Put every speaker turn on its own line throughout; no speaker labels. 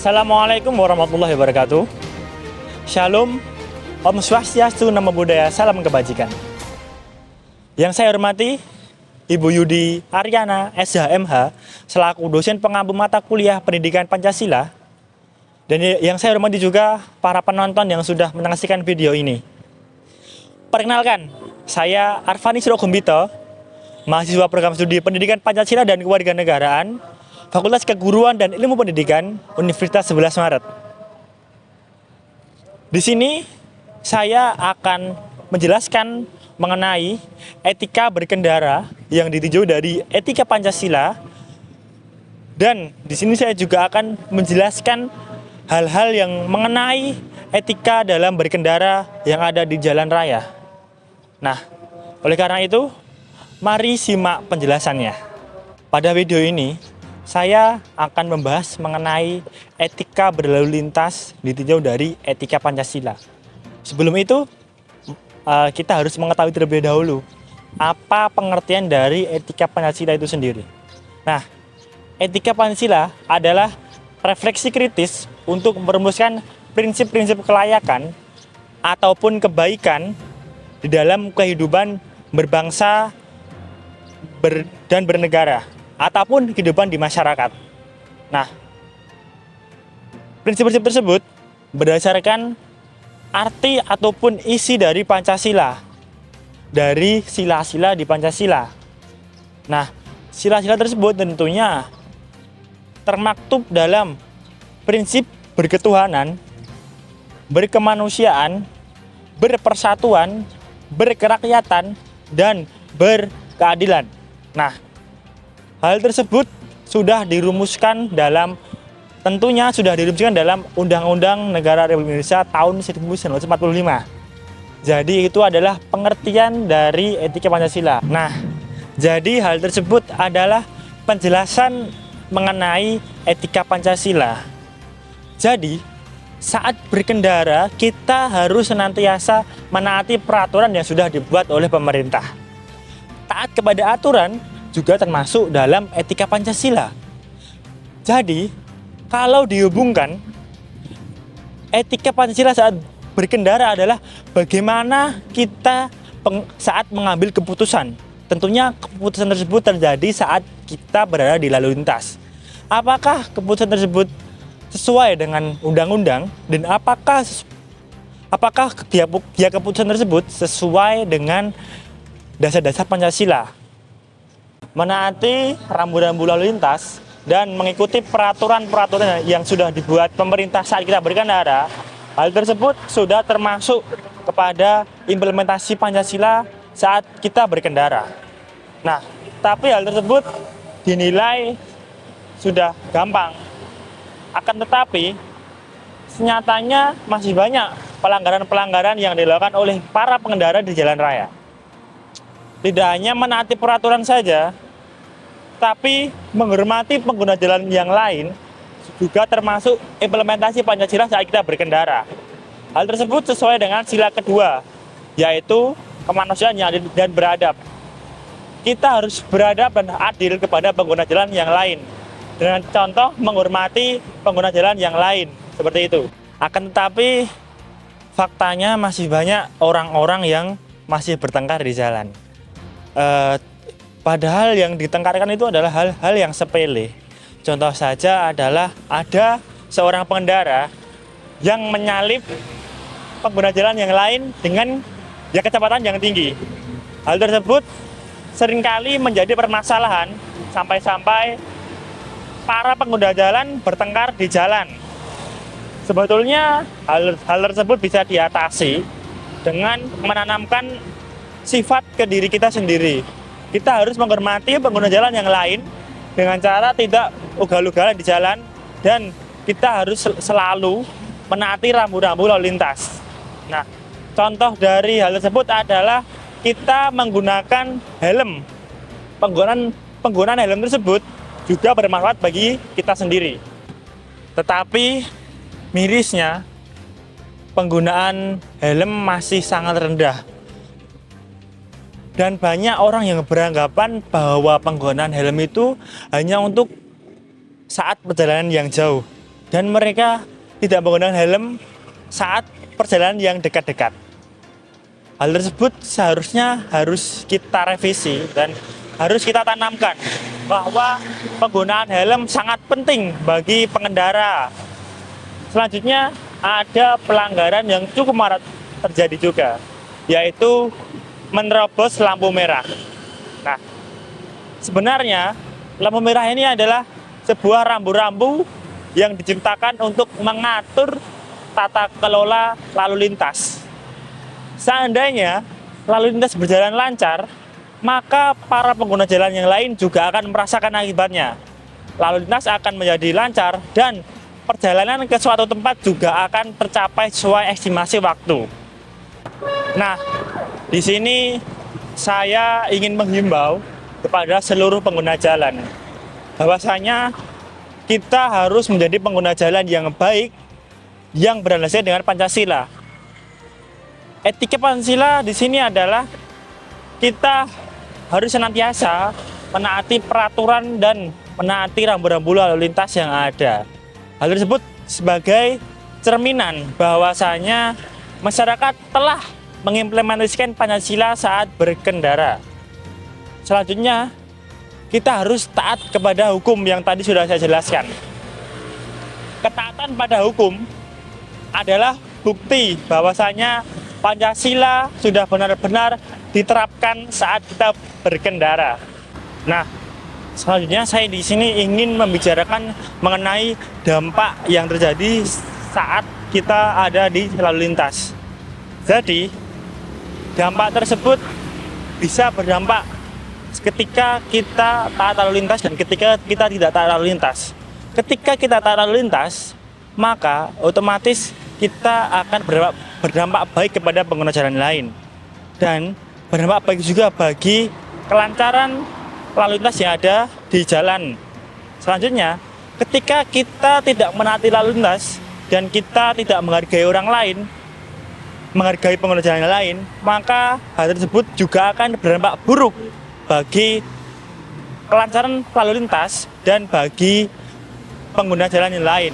Assalamualaikum warahmatullahi wabarakatuh. Shalom, Om Swastiastu, Namo Buddhaya, salam kebajikan. Yang saya hormati Ibu Yudi Aryana, SHMH, selaku dosen pengampu mata kuliah Pendidikan Pancasila. Dan yang saya hormati juga para penonton yang sudah menyaksikan video ini. Perkenalkan, saya Arfani Surogumbito, mahasiswa program studi Pendidikan Pancasila dan Kewarganegaraan, Fakultas Keguruan dan Ilmu Pendidikan, Universitas 11 Maret. Di sini saya akan menjelaskan mengenai etika berkendara yang ditinjau dari etika Pancasila, dan di sini saya juga akan menjelaskan hal-hal yang mengenai etika dalam berkendara yang ada di jalan raya. Nah, oleh karena itu, mari simak penjelasannya. Pada video ini, saya akan membahas mengenai etika berlalu lintas ditinjau dari etika Pancasila. Sebelum itu, kita harus mengetahui terlebih dahulu apa pengertian dari etika Pancasila itu sendiri. Nah, etika Pancasila adalah refleksi kritis untuk merumuskan prinsip-prinsip kelayakan ataupun kebaikan di dalam kehidupan berbangsa dan bernegara, ataupun kehidupan di masyarakat. Nah, prinsip-prinsip tersebut berdasarkan arti ataupun isi dari Pancasila, dari sila-sila di Pancasila. Nah, sila-sila tersebut tentunya termaktub dalam prinsip berketuhanan, berkemanusiaan, berpersatuan, berkerakyatan, dan berkeadilan. Nah, hal tersebut sudah dirumuskan dalam Undang-Undang Negara Republik Indonesia tahun 1945. Jadi itu adalah pengertian dari etika Pancasila. Nah, jadi hal tersebut adalah penjelasan mengenai etika Pancasila. Jadi, saat berkendara kita harus senantiasa menaati peraturan yang sudah dibuat oleh pemerintah. Taat kepada aturan juga termasuk dalam etika Pancasila. Jadi, kalau dihubungkan, etika Pancasila saat berkendara adalah bagaimana kita saat mengambil keputusan. Tentunya keputusan tersebut terjadi saat kita berada di lalu lintas. Apakah keputusan tersebut sesuai dengan undang-undang, dan apakah dia keputusan tersebut sesuai dengan dasar-dasar Pancasila. Menaati rambu-rambu lalu lintas dan mengikuti peraturan-peraturan yang sudah dibuat pemerintah saat kita berkendara, hal tersebut sudah termasuk kepada implementasi Pancasila saat kita berkendara. Nah, tapi hal tersebut dinilai sudah gampang. Akan tetapi, senyatanya masih banyak pelanggaran-pelanggaran yang dilakukan oleh para pengendara di jalan raya. Tidak hanya menaati peraturan saja, tapi menghormati pengguna jalan yang lain juga termasuk implementasi Pancasila saat kita berkendara. Hal tersebut sesuai dengan sila kedua, yaitu kemanusiaan yang adil dan beradab. Kita harus beradab dan adil kepada pengguna jalan yang lain, dengan contoh menghormati pengguna jalan yang lain, seperti itu. Akan tetapi, faktanya masih banyak orang-orang yang masih bertengkar di jalan. Padahal yang ditengkarkan itu adalah hal-hal yang sepele. Contoh saja adalah ada seorang pengendara yang menyalip pengguna jalan yang lain dengan kecepatan yang tinggi. Hal tersebut seringkali menjadi permasalahan sampai-sampai para pengguna jalan bertengkar di jalan. Sebetulnya hal tersebut bisa diatasi dengan menanamkan sifat ke diri kita sendiri. Kita harus menghormati pengguna jalan yang lain dengan cara tidak ugal-ugalan di jalan, dan kita harus selalu menaati rambu-rambu lalu lintas. Nah, contoh dari hal tersebut adalah kita menggunakan helm. Penggunaan helm tersebut juga bermanfaat bagi kita sendiri. Tetapi mirisnya, penggunaan helm masih sangat rendah. Dan banyak orang yang beranggapan bahwa penggunaan helm itu hanya untuk saat perjalanan yang jauh. dan mereka tidak menggunakan helm saat perjalanan yang dekat-dekat. Hal tersebut seharusnya harus kita revisi dan harus kita tanamkan bahwa penggunaan helm sangat penting bagi pengendara. Selanjutnya ada pelanggaran yang cukup marak terjadi juga, yaitu menerobos lampu merah. Nah, sebenarnya lampu merah ini adalah sebuah rambu-rambu yang diciptakan untuk mengatur tata kelola lalu lintas. Seandainya lalu lintas berjalan lancar, maka para pengguna jalan yang lain juga akan merasakan akibatnya. Lalu lintas akan menjadi lancar dan perjalanan ke suatu tempat juga akan tercapai sesuai estimasi waktu. Nah, di sini saya ingin menghimbau kepada seluruh pengguna jalan bahwasanya kita harus menjadi pengguna jalan yang baik yang berlandaskan dengan Pancasila. Etika Pancasila di sini adalah kita harus senantiasa menaati peraturan dan menaati rambu-rambu lalu lintas yang ada. Hal tersebut sebagai cerminan bahwasanya masyarakat telah mengimplementasikan Pancasila saat berkendara. Selanjutnya, kita harus taat kepada hukum yang tadi sudah saya jelaskan. Ketaatan pada hukum adalah bukti bahwasanya Pancasila sudah benar-benar diterapkan saat kita berkendara. Nah, selanjutnya saya di sini ingin membicarakan mengenai dampak yang terjadi saat kita ada di lalu lintas. Jadi, dampak tersebut bisa berdampak ketika kita taat lalu lintas dan ketika kita tidak taat lalu lintas. Ketika kita taat lalu lintas, maka otomatis kita akan berdampak baik kepada pengguna jalan lain dan berdampak baik juga bagi kelancaran lalu lintas yang ada di jalan. Selanjutnya, ketika kita tidak menaati lalu lintas dan kita tidak menghargai orang lain, menghargai pengguna jalan lain, maka hal tersebut juga akan berdampak buruk bagi kelancaran lalu lintas dan bagi pengguna jalan yang lain.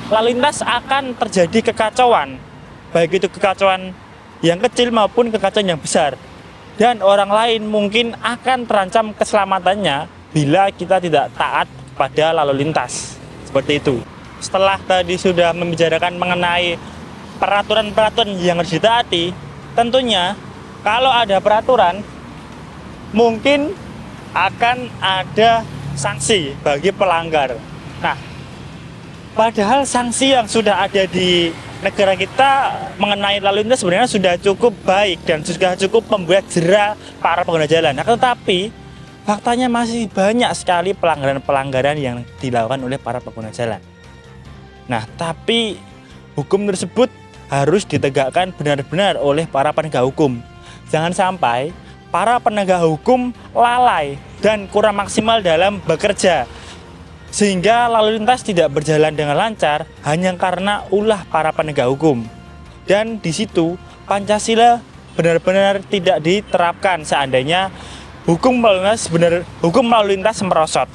Lalu lintas akan terjadi kekacauan, baik itu kekacauan yang kecil maupun kekacauan yang besar. Dan orang lain mungkin akan terancam keselamatannya bila kita tidak taat pada lalu lintas. Seperti itu. Setelah tadi sudah membicarakan mengenai peraturan-peraturan yang harus ditaati, tentunya kalau ada peraturan, mungkin akan ada sanksi bagi pelanggar. Nah, padahal sanksi yang sudah ada di negara kita mengenai lalu lintas sebenarnya sudah cukup baik dan sudah cukup membuat jera para pengguna jalan. Nah, tetapi faktanya masih banyak sekali pelanggaran-pelanggaran yang dilakukan oleh para pengguna jalan. Nah, tapi hukum tersebut harus ditegakkan benar-benar oleh para penegak hukum. Jangan sampai para penegak hukum lalai dan kurang maksimal dalam bekerja, sehingga lalu lintas tidak berjalan dengan lancar hanya karena ulah para penegak hukum. Dan di situ Pancasila benar-benar tidak diterapkan seandainya hukum lalu lintas merosot.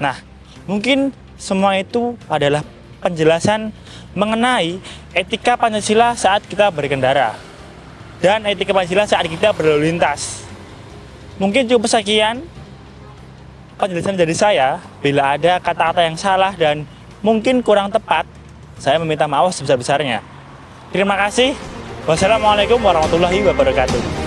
Nah, mungkin semua itu adalah penjelasan mengenai etika Pancasila saat kita berkendara dan etika Pancasila saat kita berlalu lintas. Mungkin cukup sekian penjelasan dari saya. Bila ada kata-kata yang salah dan mungkin kurang tepat, saya meminta maaf sebesar-besarnya. Terima kasih. Wassalamualaikum warahmatullahi wabarakatuh.